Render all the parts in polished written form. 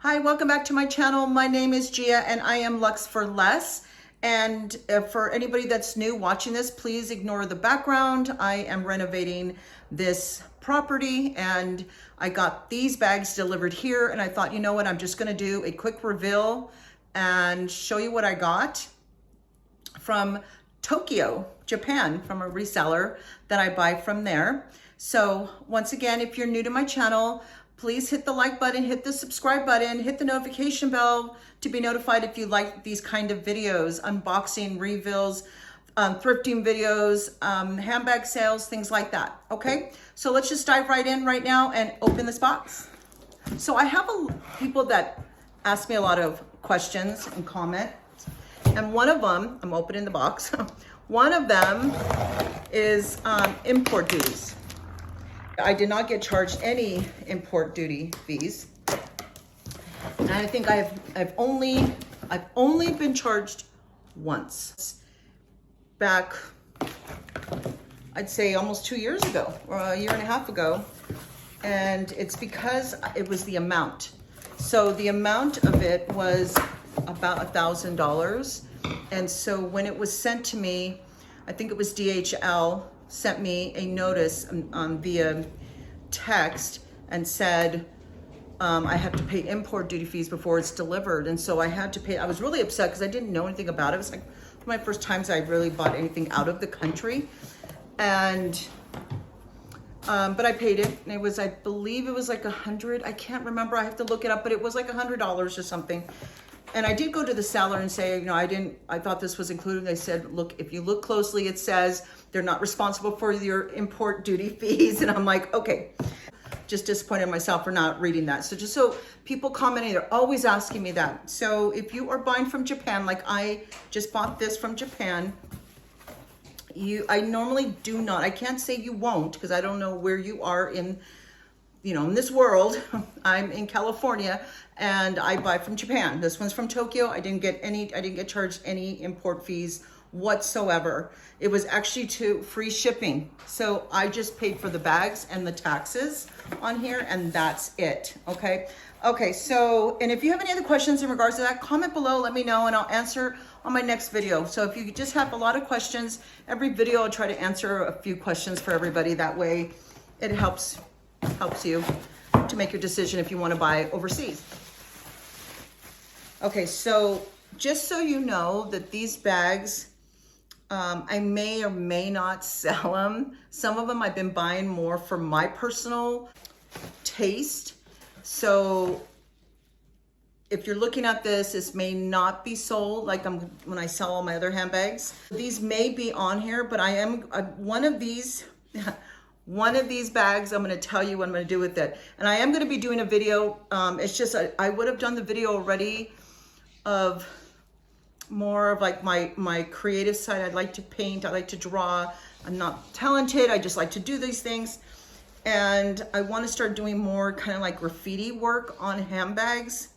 Hi, welcome back to my channel. My name is Gia and I am Luxe for Less. And for anybody that's new watching this, please ignore the background. I am renovating this property and I got these bags delivered here and I thought, you know what, I'm just gonna do a quick reveal and show you what I got from Tokyo, Japan, from a reseller that I buy from there. So once again, if you're new to my channel, please hit the like button, hit the subscribe button, hit the notification bell to be notified if you like these kind of videos, unboxing, reveals, thrifting videos, handbag sales, things like that, okay? So let's just dive right in right now and open this box. So I have people that ask me a lot of questions and comment, and one of them, I'm opening the box, one of them is import duties. I did not get charged any import duty fees. And I think I've only been charged once. Back, I'd say almost 2 years ago, or a year and a half ago. And it's because it was the amount. So the amount of it was about $1,000. And so when it was sent to me, I think it was DHL, sent me a notice via text and said I have to pay import duty fees before it's delivered. And so I had to pay. I was really upset because I didn't know anything about it. It was like one of my first times I really bought anything out of the country. And but I paid it, and it was, I believe it was like 100. I can't remember, I have to look it up, but it was like $100 or something. And I did go to the seller and say, you know, I thought this was included. They said, look, if you look closely, it says they're not responsible for your import duty fees. And I'm like, okay, just disappointed in myself for not reading that. So just so people commenting, they're always asking me that. So if you are buying from Japan, like I just bought this from Japan, I normally do not, I can't say you won't, because I don't know where you are in, you know, in this world. I'm in California and I buy from Japan. This one's from Tokyo. I didn't get charged any import fees whatsoever. It was actually free shipping. So I just paid for the bags and the taxes on here, and that's it, okay? Okay, so, and if you have any other questions in regards to that, comment below, let me know, and I'll answer on my next video. So if you just have a lot of questions, every video I'll try to answer a few questions for everybody. That way it helps you to make your decision if you want to buy overseas. Okay, so just so you know that these bags, I may or may not sell them. Some of them I've been buying more for my personal taste. So if you're looking at this may not be sold like when I sell all my other handbags. These may be on here, but I am one of these bags, I'm going to tell you what I'm going to do with it. And I am going to be doing a video. It's just, I would have done the video already of more of like my creative side. I'd like to paint. I like to draw. I'm not talented. I just like to do these things. And I want to start doing more kind of like graffiti work on handbags.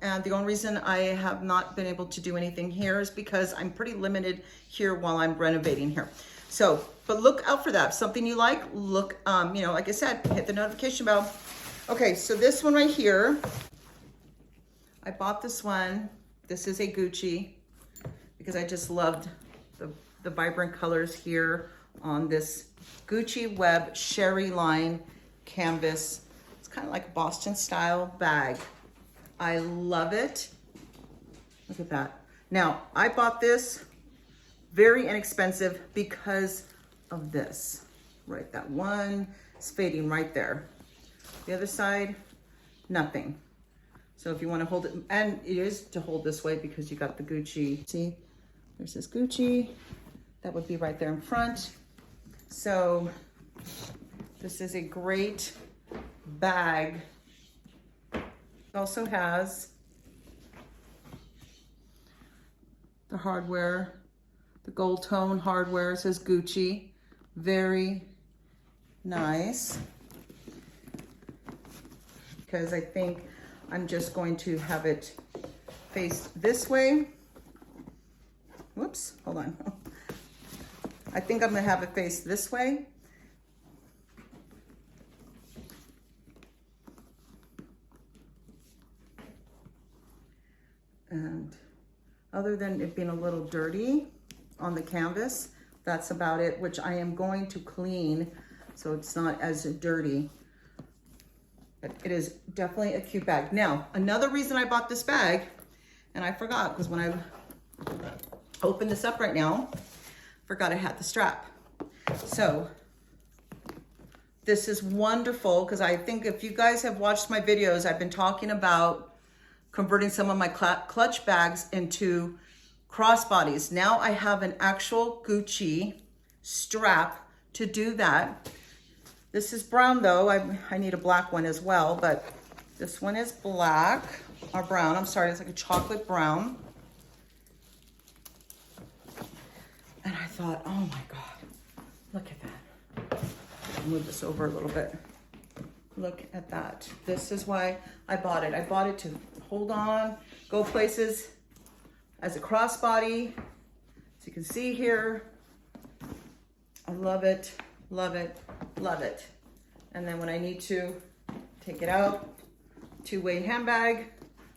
And the only reason I have not been able to do anything here is because I'm pretty limited here while I'm renovating here. So, but look out for that. If something you like, look, you know, like I said, hit the notification bell. Okay, so this one right here, I bought this one. This is a Gucci because I just loved the vibrant colors here on this Gucci Web Sherry Line canvas. It's kind of like a Boston style bag. I love it. Look at that. Now, I bought this very inexpensive because of this. Right, that one is fading right there. The other side, nothing. So if you want to hold it, and it is to hold this way because you got the Gucci. See, there's this Gucci. That would be right there in front. So this is a great bag. It also has the hardware, the gold tone hardware. It says Gucci. Very nice. Because I think I'm just going to have it face this way. Whoops, hold on. I think I'm gonna have it face this way. And other than it being a little dirty on the canvas, that's about it, which I am going to clean so it's not as dirty. But it is definitely a cute bag. Now, another reason I bought this bag, and I forgot, because when I open this up right now, forgot I had the strap. So this is wonderful, because I think if you guys have watched my videos, I've been talking about converting some of my clutch bags into crossbodies. Now I have an actual Gucci strap to do that. This is brown though. I need a black one as well, but this one is black or brown. I'm sorry, it's like a chocolate brown. And I thought, oh my God, look at that. I'll move this over a little bit. Look at that. This is why I bought it. I bought it to hold on, go places as a crossbody. As you can see here, I love it, love it, love it. And then when I need to take it out, two-way handbag,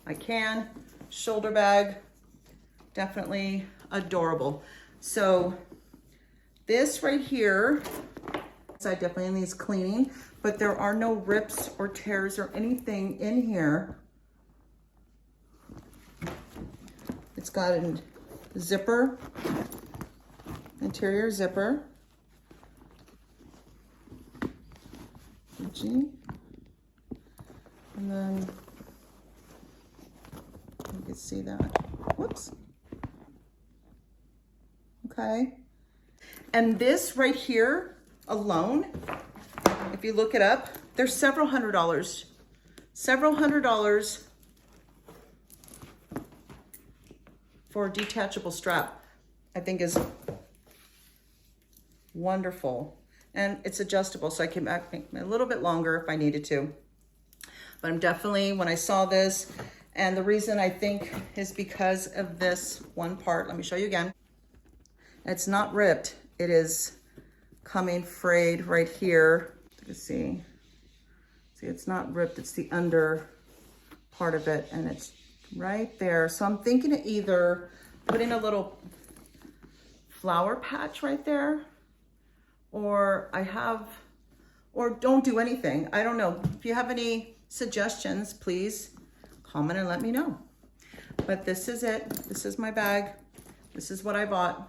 I can. Shoulder bag, definitely adorable. So this right here, I definitely needs cleaning, but there are no rips or tears or anything in here. It's got a zipper, interior zipper. And then you can see that. Whoops. Okay. And this right here alone, if you look it up, there's several hundred dollars for a detachable strap. I think is wonderful. And it's adjustable, so I can make it a little bit longer if I needed to. But I'm definitely, when I saw this, and the reason I think is because of this one part. Let me show you again. It's not ripped. It is coming frayed right here. You can see. See, it's not ripped. It's the under part of it, and it's right there. So I'm thinking of either putting a little flower patch right there, or don't do anything. I don't know. If you have any suggestions, please comment and let me know. But this is it. This is my bag. This is what I bought.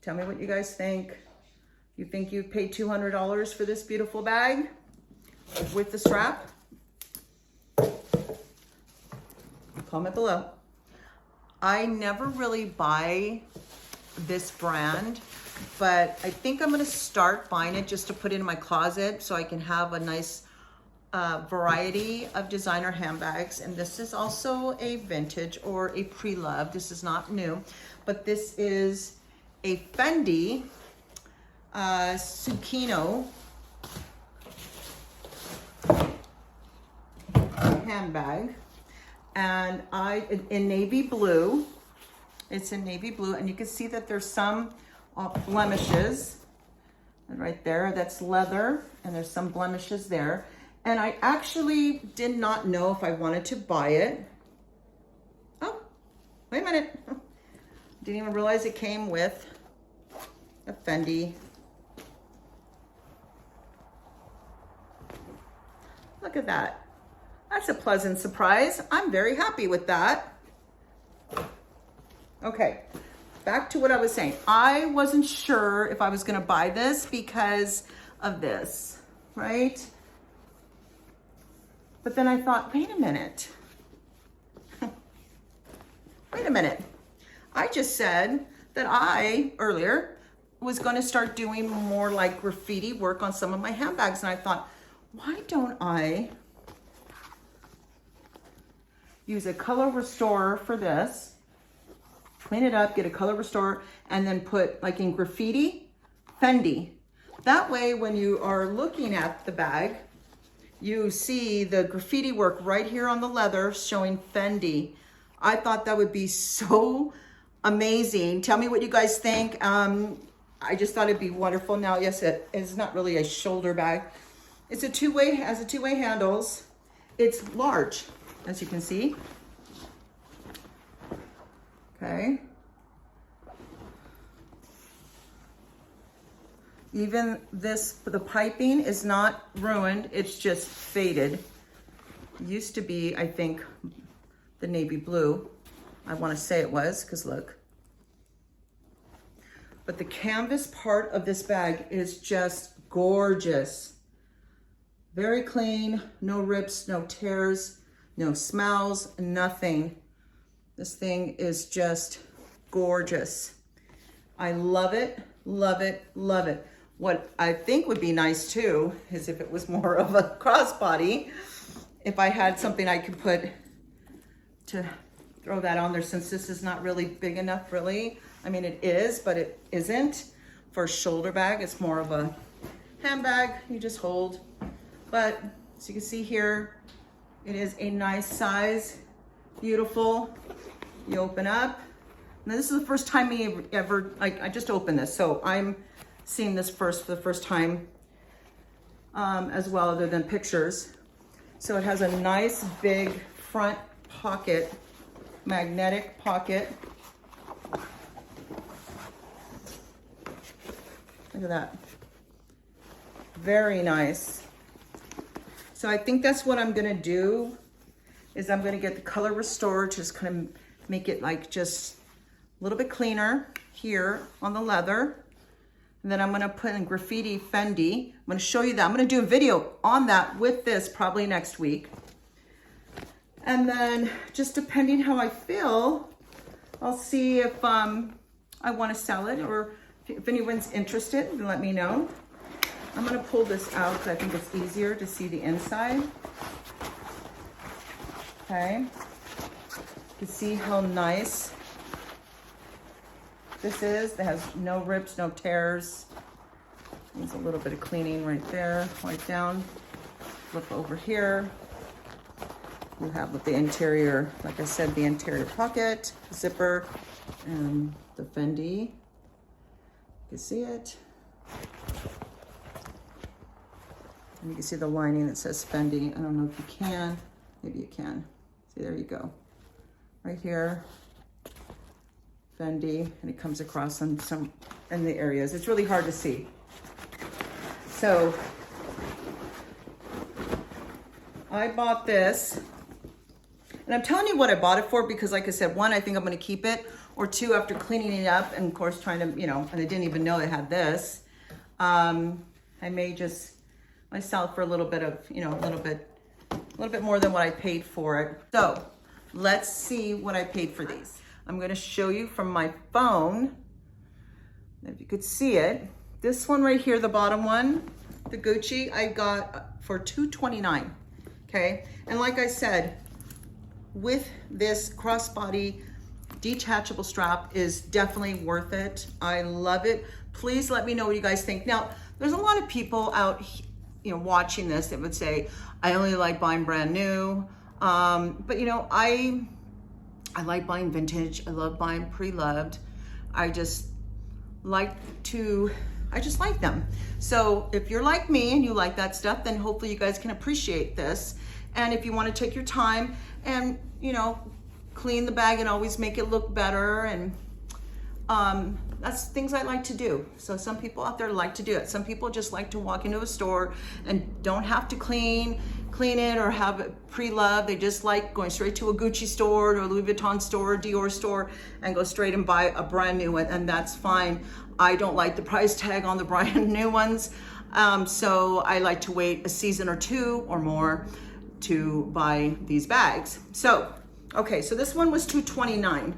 Tell me what you guys think. You think you paid $200 for this beautiful bag with the strap? Comment below. I never really buy this brand, but I think I'm gonna start buying it just to put in my closet so I can have a nice variety of designer handbags. And this is also a vintage or a pre-loved. This is not new, but this is a Fendi Zucchino handbag, and in navy blue. It's in navy blue, and you can see that there's some blemishes right there. That's leather, and there's some blemishes there. And I actually did not know if I wanted to buy it. Oh, wait a minute. Didn't even realize it came with a Fendi. Look at that. That's a pleasant surprise. I'm very happy with that. Okay, back to what I was saying. I wasn't sure if I was gonna buy this because of this, right? But then I thought, wait a minute. Wait a minute. I just said that I, earlier, was gonna start doing more like graffiti work on some of my handbags. And I thought, why don't I use a color restorer for this? Clean it up, get a color restorer, and then put, like in graffiti, Fendi. That way, when you are looking at the bag, you see the graffiti work right here on the leather showing Fendi. I thought that would be so amazing. Tell me what you guys think. I just thought it'd be wonderful. Now, yes, it is not really a shoulder bag. It's a two-way, has a two-way handles. It's large, as you can see. Okay. Even this, the piping is not ruined, it's just faded. It used to be, I think, the navy blue. I want to say it was, because look. But the canvas part of this bag is just gorgeous. Very clean, no rips, no tears, no smells, nothing. This thing is just gorgeous. I love it, love it, love it. What I think would be nice too is if it was more of a crossbody, if I had something I could put to throw that on there, since this is not really big enough really. I mean, it is, but it isn't for a shoulder bag. It's more of a handbag you just hold. But as you can see here, it is a nice size, beautiful. You open up. Now this is the first time I just opened this, so I'm seeing this for the first time as well, other than pictures. So it has a nice big front pocket, magnetic pocket. Look at that. Very nice. So I think that's what I'm gonna do, is I'm gonna get the color restored, just kind of make it like just a little bit cleaner here on the leather. And then I'm gonna put in graffiti Fendi. I'm gonna show you that. I'm gonna do a video on that with this probably next week. And then just depending how I feel, I'll see if I wanna sell it, or if anyone's interested, then let me know. I'm gonna pull this out because I think it's easier to see the inside. Okay, you can see how nice this is. It has no rips, no tears. Needs a little bit of cleaning right there. Wipe down, flip over here. You have with the interior, like I said, the interior pocket, zipper, and the Fendi. You can see it. And you can see the lining that says Fendi. I don't know if you can, maybe you can. See, there you go. Right here, Fendi, and it comes across on some in the areas. It's really hard to see. So I bought this, and I'm telling you what I bought it for because, like I said, one, I think I'm going to keep it, or two, after cleaning it up and of course trying to, you know, and I didn't even know it had this. I may just myself for a little bit of, you know, a little bit more than what I paid for it. So let's see what I paid for these. I'm going to show you from my phone, if you could see it. This one right here, the bottom one, the Gucci, I got for $229. Okay, and like I said, with this crossbody detachable strap is definitely worth it. I love it. Please let me know what you guys think. Now, there's a lot of people out, you know, watching this that would say, I only like buying brand new. But you know, I like buying vintage. I love buying pre-loved. I just like them. So if you're like me and you like that stuff, then hopefully you guys can appreciate this. And if you want to take your time and, you know, clean the bag and always make it look better, and that's things I like to do. So some people out there like to do it. Some people just like to walk into a store and don't have to clean it or have it pre-loved. They just like going straight to a Gucci store or a Louis Vuitton store or Dior store and go straight and buy a brand new one, and that's fine. I don't like the price tag on the brand new ones. So I like to wait a season or two or more to buy these bags. So, okay, so this one was $229.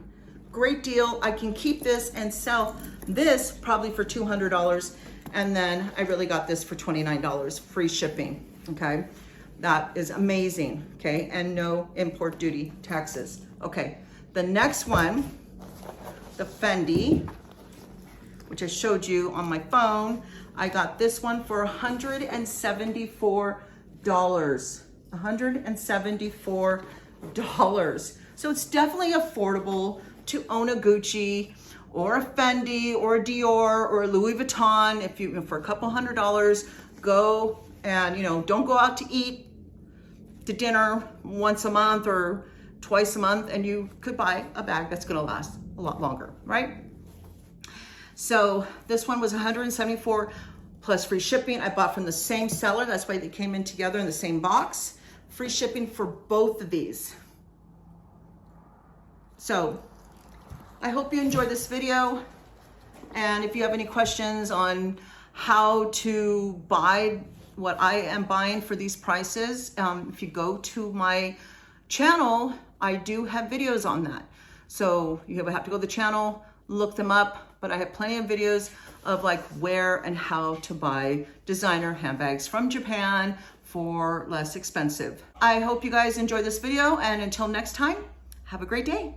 Great deal. I can keep this and sell this probably for $200. And then I really got this for $29, free shipping, okay? That is amazing, okay? And no import duty taxes. Okay, the next one, the Fendi, which I showed you on my phone. I got this one for $174. $174. So it's definitely affordable to own a Gucci or a Fendi or a Dior or a Louis Vuitton. If you, for a couple $100, go and, you know, don't go out to eat to dinner once a month or twice a month, and you could buy a bag that's gonna last a lot longer, right? So this one was 174 plus free shipping. I bought from the same seller. That's why they came in together in the same box. Free shipping for both of these. So I hope you enjoyed this video. And if you have any questions on how to buy what I am buying for these prices, if you go to my channel, I do have videos on that. So you have to go to the channel, look them up, but I have plenty of videos of like where and how to buy designer handbags from Japan for less expensive. I hope you guys enjoyed this video, and until next time, have a great day.